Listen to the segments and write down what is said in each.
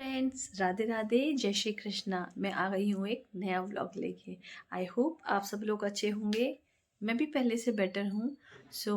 Friends, Radhe Radhe, जय श्री कृष्णा। मैं आ गई हूँ एक नया व्लॉग लेके। आई होप आप सब लोग अच्छे होंगे। मैं भी पहले से बेटर हूँ। सो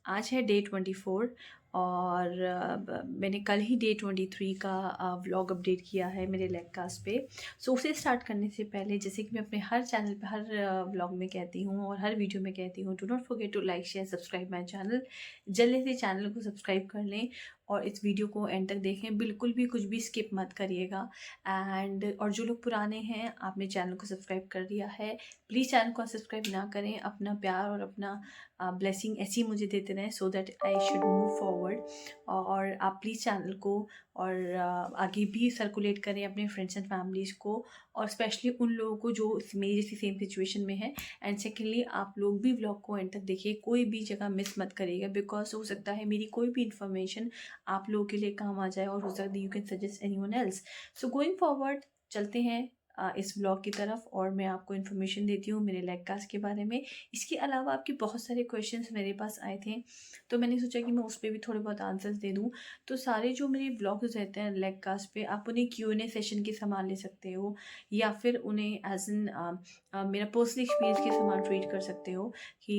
आज है डे 24 और मैंने कल ही डे 23 का व्लॉग अपडेट किया है मेरे लेगकास्ट पे। सो उसे स्टार्ट करने से पहले, जैसे कि मैं अपने हर चैनल पे हर व्लॉग में कहती हूँ और हर वीडियो में कहती हूँ, do not forget to like share subscribe my channel. जल्दी से चैनल को सब्सक्राइब कर लें और इस वीडियो को एंड तक देखें, बिल्कुल भी कुछ भी स्किप मत करिएगा। और जो लोग पुराने हैं, आपने चैनल को सब्सक्राइब कर दिया है, प्लीज़ चैनल को सब्सक्राइब ना करें। अपना प्यार और अपना ब्लेसिंग ऐसी मुझे देते रहें so that I should move forward. और आप प्लीज़ चैनल को और आगे भी सर्कुलेट करें अपने फ्रेंड्स एंड फैमिलीज़ को, और स्पेशली उन लोगों को जो मेरी जैसी सेम सिचुएशन में है। एंड सेकेंडली, आप लोग भी व्लॉग को एंड तक देखिए, कोई भी जगह मिस मत करिएगा, बिकॉज हो सकता है मेरी कोई भी इन्फॉर्मेशन आप लोगों के लिए काम आ जाए और हो सकता है you can suggest anyone else. So going forward, चलते हैं इस ब्लॉग की तरफ और मैं आपको इन्फॉर्मेशन देती हूँ मेरे लेगकास्ट के बारे में। इसके अलावा आपके बहुत सारे क्वेश्चंस मेरे पास आए थे, तो मैंने सोचा कि मैं उस पर भी थोड़े बहुत आंसर्स दे दूँ। तो सारे जो मेरे ब्लॉग्स रहते हैं लेगकास्ट पे, आप उन्हें Q&A सेशन के समान ले सकते हो, या फिर उन्हें एज एन मेरा पर्सनल एक्सपीरियंस के समान ट्रीट कर सकते हो कि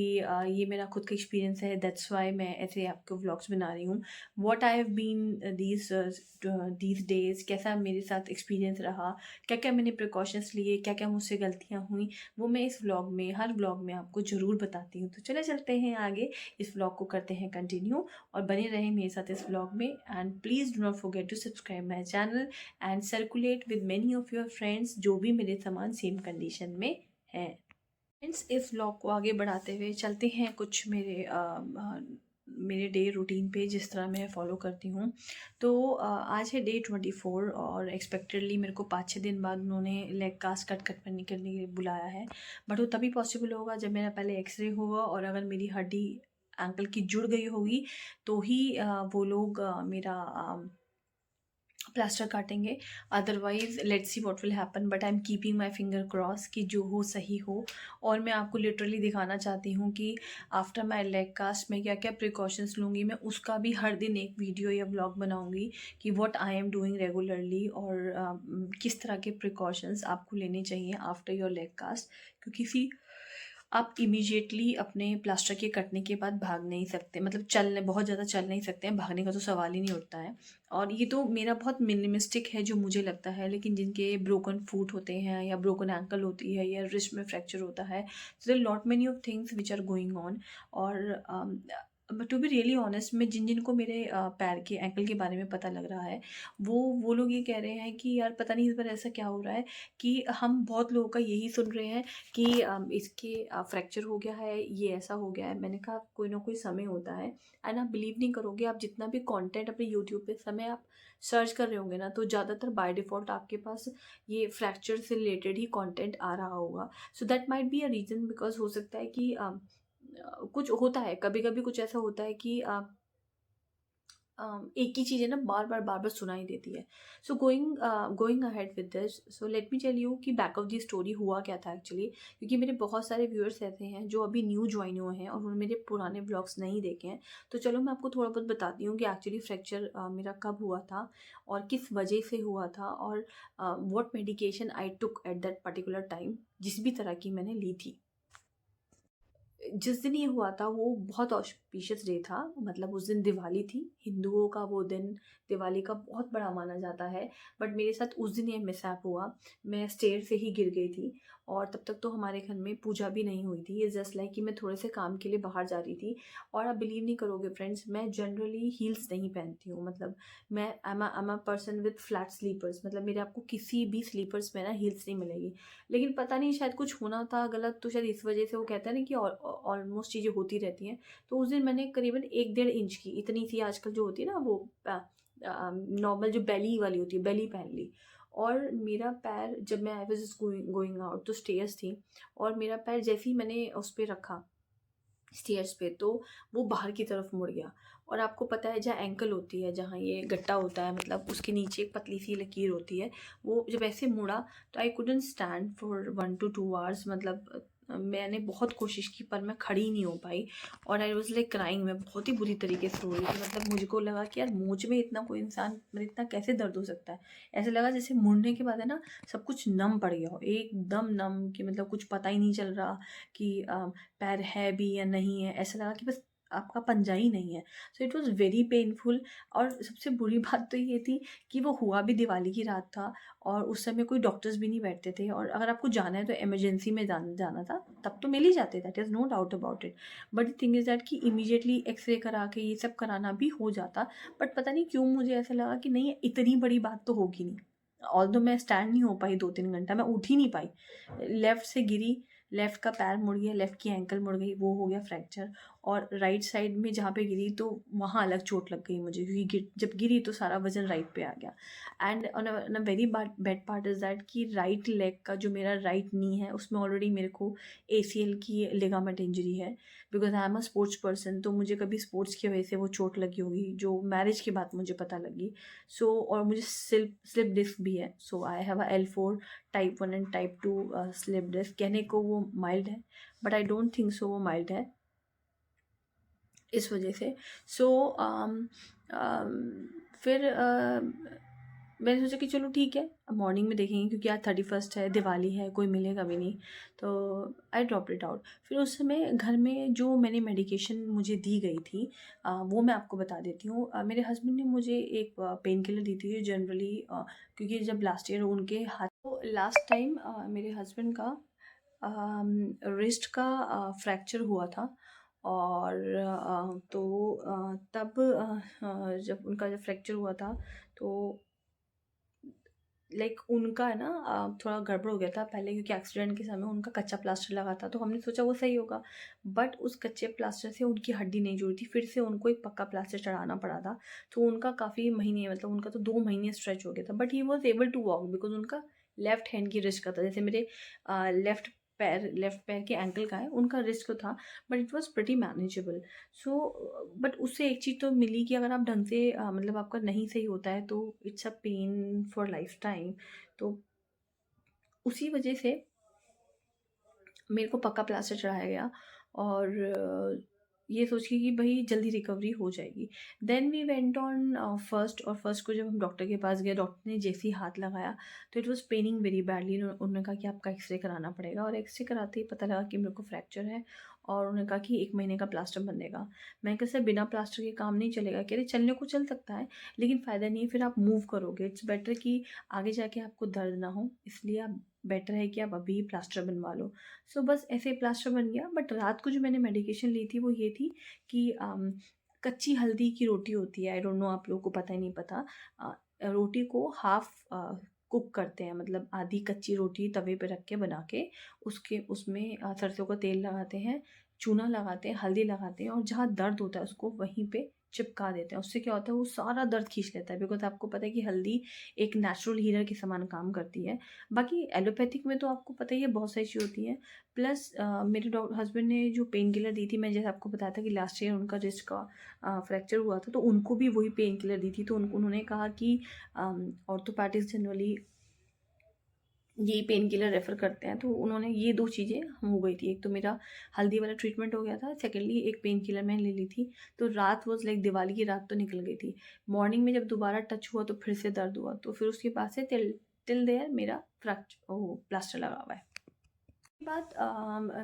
ये मेरा खुद का एक्सपीरियंस है, दैट्स वाई मैं ऐसे आपको व्लॉग्स बना रही हूँ। What I have been these days, कैसा मेरे साथ एक्सपीरियंस रहा, क्या क्या मैंने प्रिकॉशंस लिए, क्या क्या मुझसे गलतियाँ हुई, वो मैं इस व्लॉग में, हर व्लॉग में आपको ज़रूर बताती हूँ। तो चले चलते हैं आगे, इस व्लॉग को करते हैं कंटिन्यू और बने रहें मेरे साथ इस व्लॉग में। And please do not forget to subscribe my channel and circulate with many of your friends जो भी मेरे समान सेम कंडीशन में हैं। फ्रेंड्स, इस व्लॉग को आगे बढ़ाते हुए चलते हैं कुछ मेरे डे रूटीन पे, जिस तरह मैं फॉलो करती हूँ। तो आज है डे 24 और एक्सपेक्टेडली मेरे को 5-6 दिन बाद उन्होंने लेग कास्ट कट करने के लिए बुलाया है। बट वो तभी पॉसिबल होगा जब मेरा पहले एक्सरे होगा, और अगर मेरी हड्डी एंकल की जुड़ गई होगी तो ही वो लोग मेरा प्लास्टर काटेंगे। Otherwise let's see what will happen, but I am keeping my finger cross कि जो हो सही हो। और मैं आपको लिटरली दिखाना चाहती हूँ कि आफ्टर माई लेग कास्ट मैं क्या क्या प्रिकॉशंस लूँगी। मैं उसका भी हर दिन एक वीडियो या ब्लॉग बनाऊँगी कि what I am doing regularly, और किस तरह के प्रिकॉशंस आपको लेने चाहिए आफ्टर योर लेग कास्ट। क्योंकि सी, आप इमीडिएटली अपने प्लास्टर के कटने के बाद भाग नहीं सकते, मतलब बहुत ज़्यादा चल नहीं सकते हैं, भागने का तो सवाल ही नहीं उठता है। और ये तो मेरा बहुत मिनिमिस्टिक है जो मुझे लगता है, लेकिन जिनके ब्रोकन फुट होते हैं या ब्रोकन एंकल होती है या रिस्ट में फ्रैक्चर होता है, so there lot many of things which are going on. और टू बी रियली ऑनेस्ट, मैं जिन जिनको मेरे पैर के एंकल के बारे में पता लग रहा है, वो लोग ये कह रहे हैं कि यार पता नहीं इस बार ऐसा क्या हो रहा है, कि हम बहुत लोगों का यही सुन रहे हैं कि इसके फ्रैक्चर हो गया है, ये ऐसा हो गया है। मैंने कहा कोई ना कोई समय होता है। एंड आप बिलीव नहीं करोगे, आप जितना भी कंटेंट अपने यूट्यूब पे समय आप सर्च कर रहे होंगे ना, तो ज़्यादातर बाय डिफ़ॉल्ट आपके पास ये फ्रैक्चर से रिलेटेड ही कंटेंट आ रहा होगा। So that might be a reason, because हो सकता है कि कुछ होता है, कभी कभी कुछ ऐसा होता है कि एक ही चीज़ें ना बार बार सुनाई देती है। So going ahead with this, so let me tell you कि बैक ऑफ दी स्टोरी हुआ क्या था एक्चुअली। क्योंकि मेरे बहुत सारे व्यूअर्स ऐसे हैं जो अभी न्यू ज्वाइन हुए हैं और उन्होंने मेरे पुराने ब्लॉग्स नहीं देखे हैं। तो चलो मैं आपको थोड़ा बहुत बताती हूँ कि एक्चुअली फ्रैक्चर मेरा कब हुआ था और किस वजह से हुआ था, और what medication I took at that particular time, जिस भी तरह की मैंने ली थी। जिस दिन ये हुआ था वो बहुत ऑस्पिशियस डे था, मतलब उस दिन दिवाली थी। हिंदुओं का वो दिन दिवाली का बहुत बड़ा माना जाता है। बट मेरे साथ उस दिन ये मिसहैप हुआ। मैं स्टेयर से ही गिर गई थी, और तब तक तो हमारे घर में पूजा भी नहीं हुई थी। ये जस्ट लाइक कि मैं थोड़े से काम के लिए बाहर जा रही थी। और आप बिलीव नहीं करोगे फ्रेंड्स, मैं जनरली हील्स नहीं पहनती हूँ। मतलब मैं I am a person with flat slippers, मतलब मेरे आपको किसी भी स्लीपर्स में ना हील्स नहीं मिलेगी। लेकिन पता नहीं, शायद कुछ होना था गलत, तो शायद इस वजह से वो कहता है ना कि ऑलमोस्ट चीज़ें होती रहती हैं। तो उस दिन मैंने करीबन 1-1.5 इंच की, इतनी सी आजकल जो होती है ना वो नॉर्मल जो बेली वाली होती है, बेली पहन ली। और मेरा पैर, जब मैं आई वॉज गोइंग आउट तो स्टेयर्स थी, और मेरा पैर जैसे ही मैंने उस पर रखा स्टेयर्स पे, तो वो बाहर की तरफ मुड़ गया। और आपको पता है जहाँ एंकल होती है, जहाँ ये गट्टा होता है, मतलब उसके नीचे एक पतली सी लकीर होती है, वो जब ऐसे मुड़ा तो I couldn't stand for 1 to 2 hours। मतलब मैंने बहुत कोशिश की पर मैं खड़ी नहीं हो पाई और आई वॉज़ लाइक क्राइंग। मैं बहुत ही बुरी तरीके से रो रही थी। मतलब मुझको लगा कि यार मुझ में इतना कोई इंसान मतलब इतना कैसे दर्द हो सकता है। ऐसा लगा जैसे मुड़ने के बाद है ना सब कुछ नम पड़ गया हो, एकदम नम, कि मतलब कुछ पता ही नहीं चल रहा कि पैर है भी या नहीं है। ऐसा लगा कि बस आपका पंजा ही नहीं है। So it was very painful. और सबसे बुरी बात तो ये थी कि वो हुआ भी दिवाली की रात था और उस समय कोई डॉक्टर्स भी नहीं बैठते थे, और अगर आपको जाना है तो इमरजेंसी में जाना था, तब तो मिल ही जाते, that is no doubt about it. But the thing is that कि इमीडिएटली एक्सरे करा के ये सब कराना भी हो जाता। बट पता नहीं क्यों मुझे ऐसा लगा कि नहीं इतनी बड़ी बात तो होगी नहीं। ऑल्दो मैं स्टैंड नहीं हो पाई 2-3 घंटा, मैं उठ ही नहीं पाई। लेफ़्ट से गिरी, लेफ़्ट का पैर मुड़ गया, लेफ़्ट की एंकल मुड़ गई, वो हो गया फ्रैक्चर। और राइट साइड में जहाँ पे गिरी तो वहाँ अलग चोट लग गई मुझे, क्योंकि जब गिरी तो सारा वज़न राइट पे आ गया। And on a very bad part is that कि राइट लेग का जो मेरा राइट नी है उसमें ऑलरेडी मेरे को ACL की लिगामेंट इंजरी है। Because I am a sports person, तो मुझे कभी स्पोर्ट्स की वजह से वो चोट लगी होगी जो मैरिज के बाद मुझे पता लगी। सो और मुझे स्लिप डिस्क भी है। So I have a L4 type 1 and type 2 slip disc. कहने को वो माइल्ड है but I don't think so वो माइल्ड है इस वजह से। सो फिर मैंने सोचा कि चलो ठीक है, अब मॉर्निंग में देखेंगे, क्योंकि आज 31st है, दिवाली है, कोई मिलेगा भी नहीं। तो आई ड्रॉप इट आउट। फिर उस समय घर में जो मैंने मेडिकेशन मुझे दी गई थी वो मैं आपको बता देती हूँ। मेरे हस्बैंड ने मुझे एक पेन किलर दी थी जनरली, क्योंकि जब लास्ट ईयर उनके हाथ तो लास्ट टाइम मेरे हस्बैंड का रिस्ट का फ्रैक्चर हुआ था। और तो तब जब उनका जब फ्रैक्चर हुआ था तो लाइक उनका है ना थोड़ा गड़बड़ हो गया था पहले, क्योंकि एक्सीडेंट के समय उनका कच्चा प्लास्टर लगा था, तो हमने सोचा वो सही होगा। बट उस कच्चे प्लास्टर से उनकी हड्डी नहीं जुड़ी थी, फिर से उनको एक पक्का प्लास्टर चढ़ाना पड़ा था। तो उनका काफ़ी महीने, मतलब उनका तो 2 महीने स्ट्रेच हो गया था, but he was able to walk because उनका लेफ्ट हैंड की रिस्ट का था। जैसे मेरे लेफ्ट पैर के एंकल का है, उनका रिस्ट को था, but it was pretty manageable. So but उससे एक चीज़ तो मिली कि अगर आप ढंग से मतलब आपका नहीं सही होता है तो it's a pain for life time. तो उसी वजह से मेरे को पक्का प्लास्टर चढ़ाया गया और ये सोच के कि भाई जल्दी रिकवरी हो जाएगी। Then we went on first, और फर्स्ट को जब हम डॉक्टर के पास गए, डॉक्टर ने जैसे ही हाथ लगाया तो it was paining very badly. उन्होंने कहा कि आपका एक्सरे कराना पड़ेगा, और एक्सरे कराते ही पता लगा कि मेरे को फ्रैक्चर है। और उन्होंने कहा कि 1 महीने का प्लास्टर बंधेगा। मैं कैसे बिना प्लास्टर के काम नहीं चलेगा, कह रहे चलने को चल सकता है लेकिन फ़ायदा नहीं है, फिर आप मूव करोगे, इट्स बेटर कि आगे जाके आपको दर्द ना हो, इसलिए आप बेटर है कि आप अभी प्लास्टर बनवा लो। सो बस ऐसे प्लास्टर बन गया। बट रात को जो मैंने मेडिकेशन ली थी वो ये थी कि कच्ची हल्दी की रोटी होती है, आई डोंट नो आप लोगों को पता है नहीं पता। रोटी को हाफ कुक करते हैं, मतलब आधी कच्ची रोटी तवे पे रख के बना के उसके उसमें सरसों का तेल लगाते हैं, चूना लगाते हैं, हल्दी लगाते हैं, और जहाँ दर्द होता है उसको वहीं पे चिपका देते हैं। उससे क्या होता है वो सारा दर्द खींच लेता है, बिकॉज आपको पता है कि हल्दी एक नेचुरल हीलर के समान काम करती है। बाकी एलोपैथिक में तो आपको पता ही है बहुत सारी चीज़ होती हैं। प्लस मेरे हस्बैंड ने जो पेन किलर दी थी, मैं जैसे आपको बताया था कि लास्ट ईयर उनका रिस्ट का फ्रैक्चर हुआ था, तो उनको भी वही पेन किलर दी थी। तो उन्होंने कहा कि ऑर्थोपैडिक्स जनरली यही पेन किलर रेफ़र करते हैं, तो उन्होंने ये 2 चीज़ें हो गई थी। एक तो मेरा हल्दी वाला ट्रीटमेंट हो गया था, सेकेंडली एक पेन किलर मैंने ले ली थी। तो रात वाज़ लाइक दिवाली की रात तो निकल गई थी। मॉर्निंग में जब दोबारा टच हुआ तो फिर से दर्द हुआ, तो फिर उसके बाद से टिल टिल देयर मेरा प्लास्टर लगा हुआ है। बात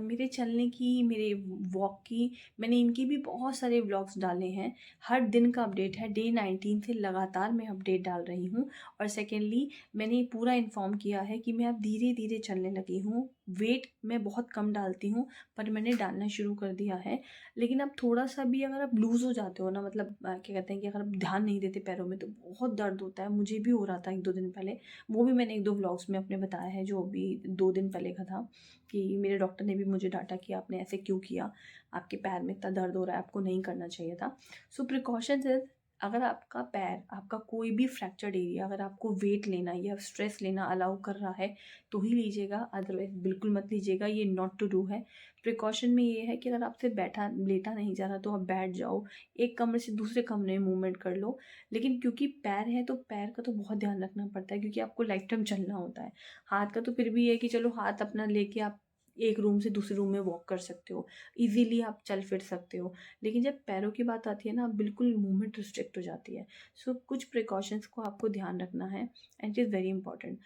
मेरे चलने की, मेरे वॉक की, मैंने इनकी भी बहुत सारे व्लॉग्स डाले हैं। हर दिन का अपडेट है, डे 19 से लगातार मैं अपडेट डाल रही हूँ। और सेकेंडली मैंने पूरा इन्फॉर्म किया है कि मैं अब धीरे धीरे चलने लगी हूँ। वेट मैं बहुत कम डालती हूँ पर मैंने डालना शुरू कर दिया है। लेकिन अब थोड़ा सा भी अगर आप लूज़ हो जाते हो ना, मतलब क्या कहते हैं कि अगर आप ध्यान नहीं देते पैरों में तो बहुत दर्द होता है। मुझे भी हो रहा था 1-2 दिन पहले, वो भी मैंने 1-2 व्लॉग्स में अपने बताया है, जो अभी 2 दिन पहले का था। कि मेरे डॉक्टर ने भी मुझे डाँटा कि आपने ऐसे क्यों किया, आपके पैर में इतना दर्द हो रहा है, आपको नहीं करना चाहिए था। सो प्रिकॉशंस इज़, अगर आपका पैर, आपका कोई भी फ्रैक्चर्ड एरिया अगर आपको वेट लेना या स्ट्रेस लेना अलाउ कर रहा है तो ही लीजिएगा, अदरवाइज़ बिल्कुल मत लीजिएगा, ये नॉट टू डू है। प्रिकॉशन में ये है कि अगर आपसे लेटा नहीं जा रहा तो आप बैठ जाओ, एक कमरे से दूसरे कमरे में मूवमेंट कर लो। लेकिन क्योंकि पैर है तो पैर का तो बहुत ध्यान रखना पड़ता है, क्योंकि आपको लाइफ टाइम चलना होता है। हाथ का तो फिर भी ये है कि चलो हाथ अपना लेके आप एक रूम से दूसरे रूम में वॉक कर सकते हो, इजीली आप चल फिर सकते हो। लेकिन जब पैरों की बात आती है ना, बिल्कुल मूवमेंट रिस्ट्रिक्ट हो जाती है। सो कुछ प्रिकॉशंस को आपको ध्यान रखना है and it is very important.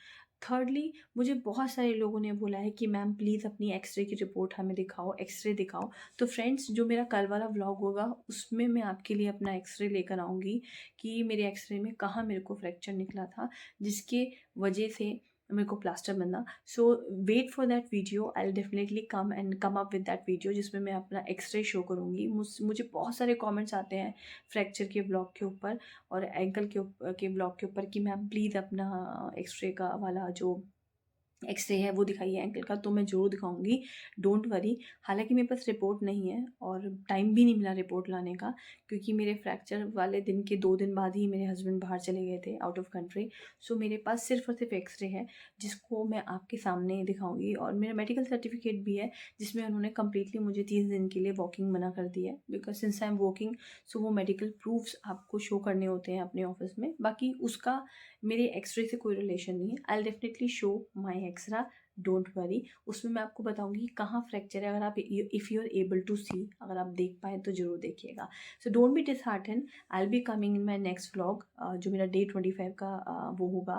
Thirdly, मुझे बहुत सारे लोगों ने बोला है कि मैम प्लीज़ अपनी एक्सरे की रिपोर्ट हमें दिखाओ, एक्सरे दिखाओ। तो फ्रेंड्स, जो मेरा कल वाला व्लॉग होगा उसमें मैं आपके लिए अपना एक्सरे लेकर आऊँगी कि मेरे एक्सरे में कहाँ मेरे को फ्रैक्चर निकला था, जिसके वजह से मेरे को प्लास्टर बनना। So wait for that video, I will definitely come up with that video, जिसमें मैं अपना एक्सरे शो करूँगी। मुझे बहुत सारे कमेंट्स आते हैं फ्रैक्चर के ब्लॉग के ऊपर और एंकल के ब्लॉग के ऊपर कि मैम प्लीज़ अपना एक्सरे का वाला जो एक्सरे है वो दिखाइए एंकल का। तो मैं ज़रूर दिखाऊंगी, डोंट वरी। हालांकि मेरे पास रिपोर्ट नहीं है और टाइम भी नहीं मिला रिपोर्ट लाने का, क्योंकि मेरे फ्रैक्चर वाले दिन के 2 दिन बाद ही मेरे हस्बैंड बाहर चले गए थे आउट ऑफ कंट्री। सो मेरे पास सिर्फ और सिर्फ एक्सरे है, जिसको मैं आपके सामने दिखाऊंगी। और मेरा मेडिकल सर्टिफिकेट भी है, जिसमें उन्होंने कम्प्लीटली मुझे 30 दिन के लिए वॉकिंग मना कर दिया है, because since I am walking. So वो मेडिकल प्रूफ्स आपको शो करने होते हैं अपने ऑफिस में। बाकी उसका मेरे एक्सरे से कोई रिलेशन नहीं है। I will definitely show my X-ray, don't worry. उसमें मैं आपको बताऊंगी कहाँ फ्रैक्चर है। अगर आप if you are able to see, अगर आप देख पाए तो ज़रूर देखिएगा। So don't be dishearten, I will be coming in my next vlog, जो मेरा डे 25 का वो होगा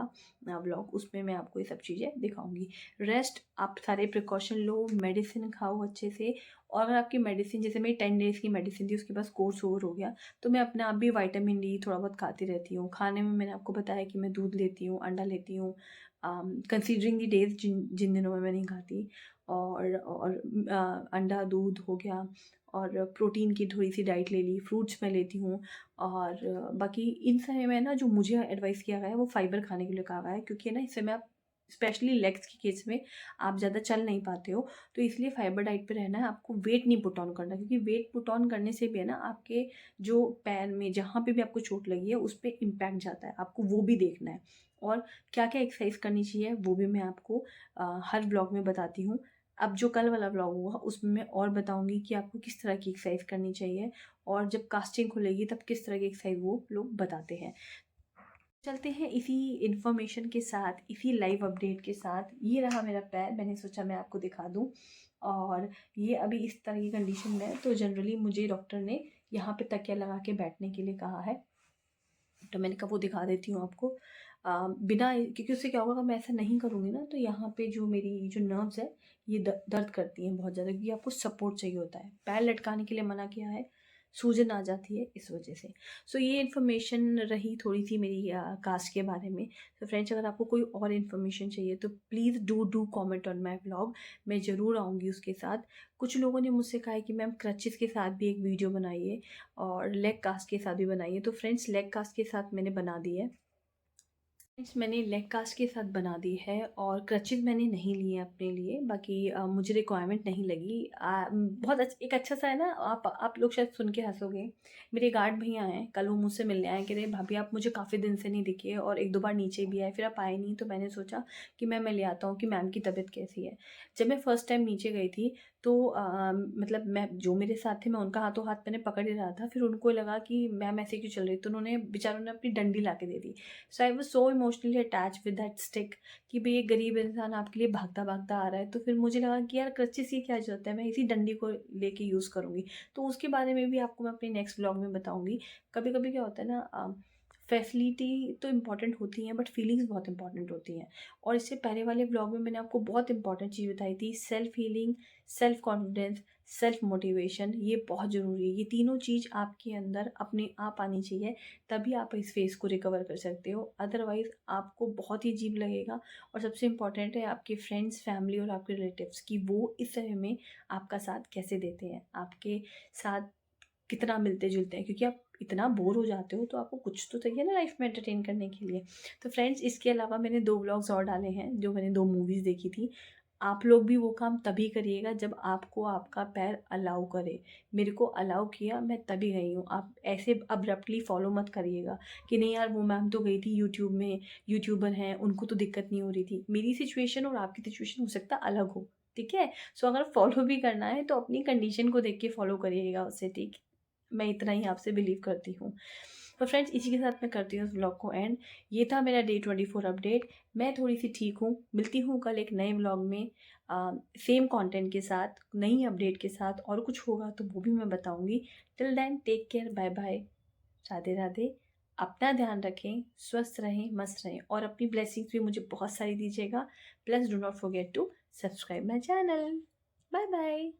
व्लॉग, उसमें मैं आपको ये सब चीज़ें दिखाऊंगी। रेस्ट, आप सारे प्रिकॉशन लो, मेडिसिन खाओ अच्छे से। और अगर आपकी मेडिसिन, जैसे मेरी 10 डेज़ की मेडिसिन थी, उसके पास कोर्स ओवर हो गया, तो मैं अपने आप भी विटामिन डी थोड़ा बहुत खाती रहती हूँ। खाने में मैंने आपको बताया कि मैं दूध लेती हूँ, अंडा लेती हूँ, कंसीडरिंग द डेज जिन जिन दिनों में मैं नहीं खाती। और अंडा दूध हो गया, और प्रोटीन की थोड़ी सी डाइट ले ली, फ्रूट्स मैं लेती हूँ। और बाकी इन समय में ना, जो मुझे एडवाइस किया गया है वो फाइबर खाने के लिए कहा गया है, क्योंकि ना इस समय आप स्पेशली लेग्स के केस में आप ज़्यादा चल नहीं पाते हो, तो इसलिए फाइबर डाइट पे रहना है। आपको वेट नहीं पुट ऑन करना, क्योंकि वेट पुट ऑन करने से भी है ना, आपके जो पैर में जहाँ पे भी आपको चोट लगी है उस पर इम्पैक्ट जाता है, आपको वो भी देखना है। और क्या क्या एक्सरसाइज करनी चाहिए वो भी मैं आपको हर ब्लॉग में बताती हूँ। अब जो कल वाला ब्लॉग होगा उसमें मैं और बताऊंगी कि आपको किस तरह की एक्सरसाइज करनी चाहिए, और जब कास्टिंग खुलेगी तब किस तरह की एक्सरसाइज वो लोग बताते हैं। चलते हैं इसी इन्फॉर्मेशन के साथ, इसी लाइव अपडेट के साथ। ये रहा मेरा पैर, मैंने सोचा मैं आपको दिखा दूं। और ये अभी इस तरह की कंडीशन में है, तो जनरली मुझे डॉक्टर ने यहाँ पे तकिया लगा के बैठने के लिए कहा है, तो मैंने कहा वो दिखा देती हूँ आपको। बिना, क्योंकि उससे क्या होगा, अगर मैं ऐसा नहीं करूँगी ना, तो यहाँ पे जो मेरी जो नर्व्स है ये दर्द करती हैं बहुत ज़्यादा, क्योंकि आपको सपोर्ट चाहिए होता है। पैर लटकाने के लिए मना किया है, सूजन आ जाती है इस वजह से। सो ये इन्फॉर्मेशन रही थोड़ी सी मेरी कास्ट के बारे में। तो फ्रेंड्स, अगर आपको कोई और इन्फॉर्मेशन चाहिए तो please do comment on my blog, मैं ज़रूर आऊँगी उसके साथ। कुछ लोगों ने मुझसे कहा है कि मैम क्रचेस के साथ भी एक वीडियो बनाइए और लेग कास्ट के साथ भी बनाइए। तो फ्रेंड्स, लेग कास्ट के साथ मैंने बना दी है। फ्रेंड्स, मैंने लेग कास्ट के साथ बना दी है, और क्रचेस मैंने नहीं लिए अपने लिए। बाकी मुझे रिक्वायरमेंट नहीं लगी। बहुत एक अच्छा सा है ना, आप लोग शायद सुन के हंसोगे। मेरे गार्ड भैया हैं, कल वो मुझसे मिलने आए, कह रहे भाभी आप मुझे काफ़ी दिन से नहीं दिखे, और एक दो बार नीचे भी आए, फिर आप आए नहीं। तो मैंने सोचा कि मैं ले आता हूँ कि मैम की तबीयत कैसी है। जब मैं फ़र्स्ट टाइम नीचे गई थी, तो मतलब मैं, जो मेरे साथ थे, मैं उनका हाथों हाथ मैंने पकड़ ही रहा था। फिर उनको लगा कि मैम ऐसे क्यों चल रही, तो उन्होंने, बेचारों ने अपनी डंडी ला के दे दी। So I was so emotionally attach with that stick, कि भाई एक गरीब इंसान आपके लिए भागता भागता आ रहा है। तो फिर मुझे लगा कि यार क्रचेस की क्या जरूरत है, मैं इसी डंडी को लेके यूज़ करूँगी। तो उसके बारे में भी आपको मैं अपने नेक्स्ट ब्लॉग में बताऊँगी। कभी कभी क्या होता है ना, फैसिलिटी तो इम्पॉर्टेंट होती हैं, बट फीलिंग्स बहुत इंपॉर्टेंट होती हैं। और इससे पहले वाले ब्लॉग में मैंने आपको बहुत इंपॉर्टेंट चीज़ बताई थी, self healing, self confidence, self motivation. ये बहुत ज़रूरी है, ये तीनों चीज़ आपके अंदर अपने आप आनी चाहिए, तभी आप इस फेस को रिकवर कर सकते हो। अदरवाइज़ आपको बहुत ही अजीब लगेगा। और सबसे इम्पॉर्टेंट है आपके फ्रेंड्स, फैमिली और आपके रिलेटिव्स की, वो इस समय में आपका साथ कैसे देते हैं, आपके साथ कितना मिलते जुलते हैं। क्योंकि आप इतना बोर हो जाते हो, तो आपको कुछ तो चाहिए ना लाइफ में एंटरटेन करने के लिए। तो फ्रेंड्स, इसके अलावा मैंने 2 ब्लॉग्स और डाले हैं, जो मैंने 2 मूवीज़ देखी थी। आप लोग भी वो काम तभी करिएगा जब आपको आपका पैर अलाउ करे। मेरे को अलाउ किया, मैं तभी गई हूँ। आप ऐसे अब्रप्टली फॉलो मत करिएगा कि नहीं यार वो मैम तो गई थी यूट्यूब में, यूट्यूबर हैं, उनको तो दिक्कत नहीं हो रही थी। मेरी सिचुएशन और आपकी सिचुएशन हो सकता है अलग हो, ठीक है। सो अगर फॉलो भी करना है तो अपनी कंडीशन को देख के फॉलो करिएगा उसे, ठीक। मैं इतना ही आपसे बिलीव करती हूँ। तो फ्रेंड्स इसी के साथ मैं करती हूँ इस व्लॉग को एंड। ये था मेरा डे 24 अपडेट। मैं थोड़ी सी ठीक हूँ, मिलती हूँ कल एक नए व्लॉग में सेम कंटेंट के साथ, नई अपडेट के साथ, और कुछ होगा तो वो भी मैं बताऊँगी। Till then take care, bye bye, Radhe Radhe. अपना ध्यान रखें, स्वस्थ रहें, मस्त रहें, और अपनी ब्लेसिंग्स भी मुझे बहुत सारी दीजिएगा। Plus do not forget to subscribe my channel. Bye bye.